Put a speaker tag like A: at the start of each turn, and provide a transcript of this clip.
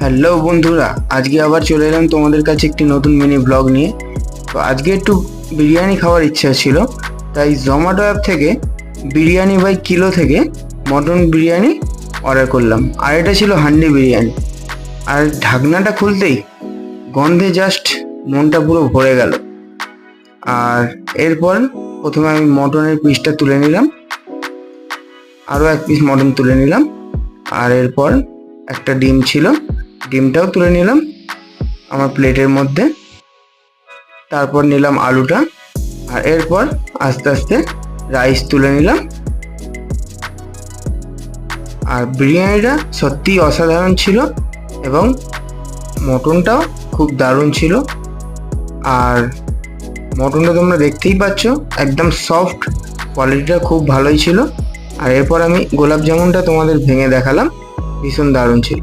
A: Hello বন্ধুরা, আজকে আবার চলে এলাম তোমাদের কাছে একটি নতুন মিনি ব্লগ নিয়ে। তো আজকে একটু বিরিয়ানি খাওয়ার ইচ্ছা ছিল, তাই জোম্যাটো অ্যাপ থেকে বিরিয়ানি বাই কিলো থেকে মটন বিরিয়ানি অর্ডার করলাম। আর এটা ছিল হান্ডি বিরিয়ানি। আর ঢাকনাটা খুলতেই গন্ধে জাস্ট মনটা পুরো ভরে গেল। আর এরপর প্রথমে আমি মটনের পিসটা তুলে নিলাম, আরও এক পিস মটন তুলে নিলাম। আর এরপর একটা ডিম ছিল, ডিমটাও তুলে নিলাম আমার প্লেটের মধ্যে। তারপর নিলাম আলুটা, আর এরপর আস্তে আস্তে রাইস তুলে নিলাম। আর বিরিয়ানিটা সত্যিই অসাধারণ ছিল এবং মটনটাও খুব দারুণ ছিল। আর মটনটা তোমরা দেখতেই পাচ্ছ, একদম সফট, কোয়ালিটিটা খুব ভালোই ছিল। আর এরপর আমি গোলাপ জামুনটা তোমাদের ভেঙে দেখালাম, ভীষণ দারুণ ছিল।